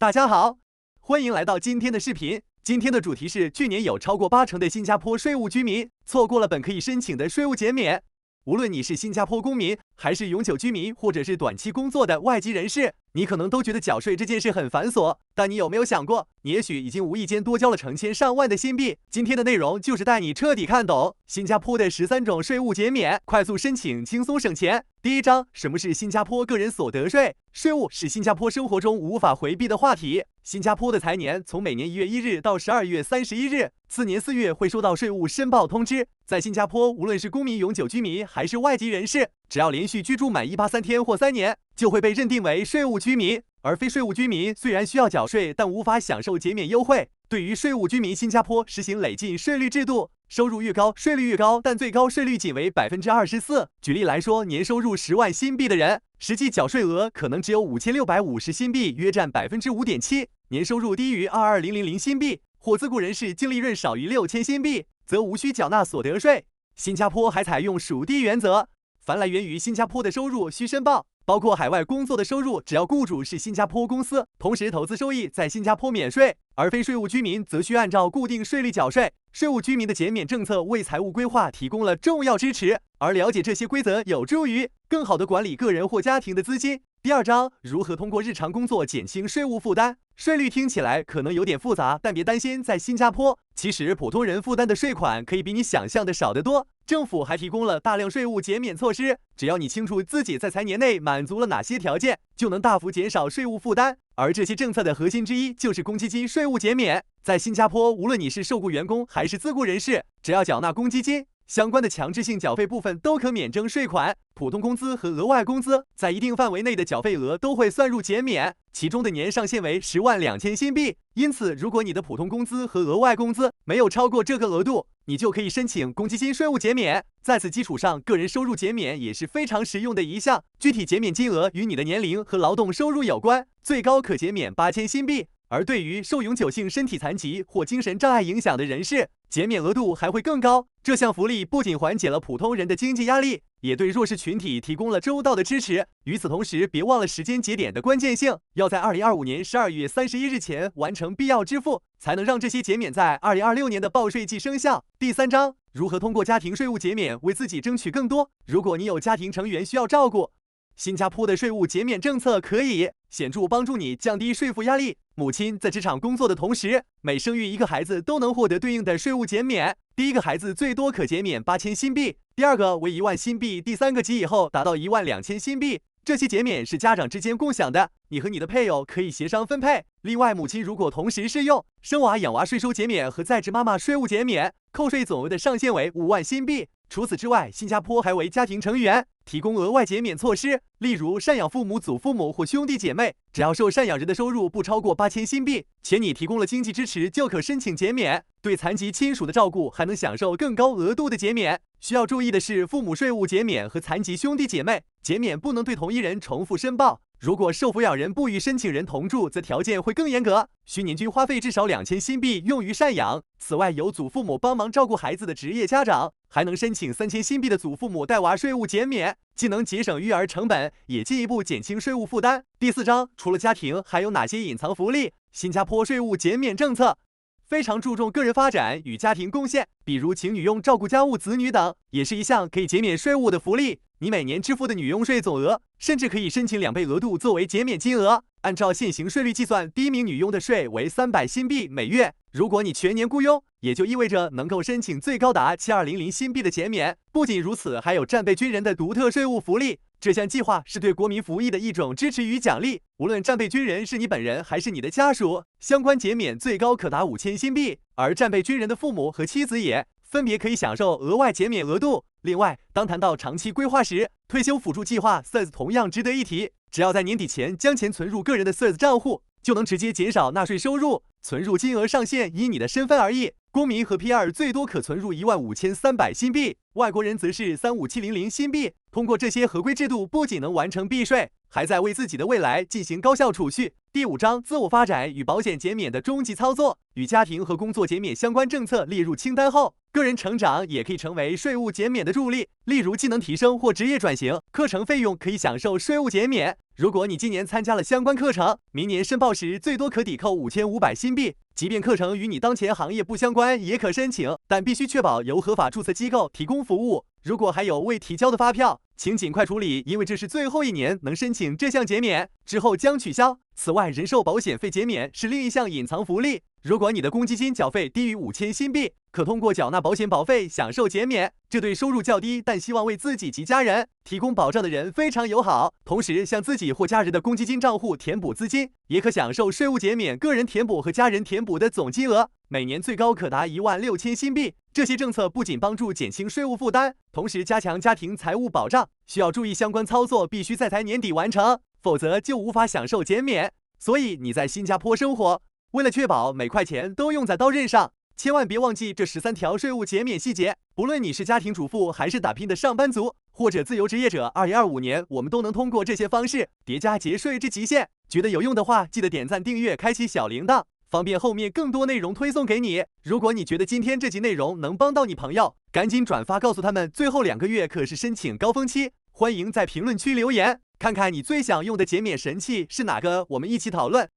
大家好，欢迎来到今天的视频。今天的主题是，去年有超过80%的新加坡税务居民错过了本可以申请的税务减免。无论你是新加坡公民，还是永久居民，或者是短期工作的外籍人士，你可能都觉得缴税这件事很繁琐。但你有没有想过，你也许已经无意间多交了成千上万的新币？今天的内容就是带你彻底看懂新加坡的13种税务减免，快速申请，轻松省钱。第一章，什么是新加坡个人所得税？税务是新加坡生活中无法回避的话题。新加坡的财年从每年1月1日到12月31日，次年4月会收到税务申报通知。在新加坡，无论是公民、永久居民还是外籍人士，只要连续居住满183天或3年，就会被认定为税务居民。而非税务居民虽然需要缴税，但无法享受减免优惠。对于税务居民，新加坡实行累进税率制度，收入越高，税率越高，但最高税率仅为24%。举例来说，年收入10万新币的人，实际缴税额可能只有5650新币，约占5.7%。年收入低于22000新币，或自雇人士净利润少于6000新币，则无需缴纳所得税。新加坡还采用属地原则，凡来源于新加坡的收入需申报，包括海外工作的收入，只要雇主是新加坡公司，同时投资收益在新加坡免税，而非税务居民则需按照固定税率缴税。税务居民的减免政策为财务规划提供了重要支持，而了解这些规则有助于更好地管理个人或家庭的资金。第二章，如何通过日常工作减轻税务负担？税率听起来可能有点复杂，但别担心，在新加坡，其实普通人负担的税款可以比你想象的少得多。政府还提供了大量税务减免措施，只要你清楚自己在财年内满足了哪些条件，就能大幅减少税务负担。而这些政策的核心之一就是公积金税务减免。在新加坡，无论你是受雇员工还是自雇人士，只要缴纳公积金，相关的强制性缴费部分都可免征税款。普通工资和额外工资在一定范围内的缴费额都会算入减免，其中的年上限为102000新币。因此，如果你的普通工资和额外工资没有超过这个额度，你就可以申请公积金税务减免。在此基础上，个人收入减免也是非常实用的一项，具体减免金额与你的年龄和劳动收入有关，最高可减免8000新币。而对于受永久性身体残疾或精神障碍影响的人士，减免额度还会更高。这项福利不仅缓解了普通人的经济压力，也对弱势群体提供了周到的支持。与此同时，别忘了时间节点的关键性，要在2025年12月31日前完成必要支付，才能让这些减免在2026年的报税季生效。第三章，如何通过家庭税务减免为自己争取更多？如果你有家庭成员需要照顾，新加坡的税务减免政策可以显著帮助你降低税负压力。母亲在职场工作的同时，每生育一个孩子都能获得对应的税务减免。第一个孩子最多可减免8000新币，第二个为1万新币，第三个及以后达到12000新币。这些减免是家长之间共享的，你和你的配偶可以协商分配。另外，母亲如果同时适用生娃养娃税收减免和在职妈妈税务减免，扣税总额的上限为5万新币。除此之外，新加坡还为家庭成员提供额外减免措施，例如赡养父母、祖父母或兄弟姐妹，只要受赡养人的收入不超过8000新币，且你提供了经济支持，就可申请减免。对残疾亲属的照顾还能享受更高额度的减免。需要注意的是，父母税务减免和残疾兄弟姐妹减免不能对同一人重复申报。如果受抚养人不与申请人同住，则条件会更严格，需年均花费至少2000新币用于赡养。此外，有祖父母帮忙照顾孩子的职业家长，还能申请3000新币的祖父母带娃税务减免，既能节省育儿成本，也进一步减轻税务负担。第四章，除了家庭，还有哪些隐藏福利？新加坡税务减免政策非常注重个人发展与家庭贡献，比如请女佣照顾家务、子女等，也是一项可以减免税务的福利。你每年支付的女佣税总额，甚至可以申请2倍额度作为减免金额。按照现行税率计算，第一名女佣的税为300新币每月。如果你全年雇佣，也就意味着能够申请最高达7200新币的减免。不仅如此，还有战备军人的独特税务福利。这项计划是对国民服役的一种支持与奖励，无论战备军人是你本人还是你的家属，相关减免最高可达5000新币，而战备军人的父母和妻子也分别可以享受额外减免额度。另外，当谈到长期规划时，退休辅助计划 SERS 同样值得一提。只要在年底前将钱存入个人的 SERS 账户，就能直接减少纳税收入。存入金额上限依你的身份而异，公民和 PR 最多可存入15300新币，外国人则是35700新币。通过这些合规制度，不仅能完成避税，还在为自己的未来进行高效储蓄。第五章，自我发展与保险减免的终极操作，与家庭和工作减免相关政策列入清单后，个人成长也可以成为税务减免的助力，例如技能提升或职业转型，课程费用可以享受税务减免。如果你今年参加了相关课程，明年申报时最多可抵扣5500新币。即便课程与你当前行业不相关，也可申请，但必须确保由合法注册机构提供服务。如果还有未提交的发票，请尽快处理，因为这是最后一年能申请这项减免，之后将取消。此外，人寿保险费减免是另一项隐藏福利。如果你的公积金缴费低于5000新币，可通过缴纳保险保费享受减免。这对收入较低但希望为自己及家人提供保障的人非常友好。同时，向自己或家人的公积金账户填补资金，也可享受税务减免，个人填补和家人填补的总金额每年最高可达16000新币。这些政策不仅帮助减轻税务负担，同时加强家庭财务保障。需要注意，相关操作必须在财年底完成，否则就无法享受减免。所以你在新加坡生活，为了确保每块钱都用在刀刃上，千万别忘记这13条税务减免细节。不论你是家庭主妇还是打拼的上班族，或者自由职业者，2025年我们都能通过这些方式叠加节税至极限。觉得有用的话，记得点赞、订阅、开启小铃铛，方便后面更多内容推送给你。如果你觉得今天这集内容能帮到你朋友，赶紧转发告诉他们，最后2个月可是申请高峰期。欢迎在评论区留言，看看你最想用的减免神器是哪个，我们一起讨论。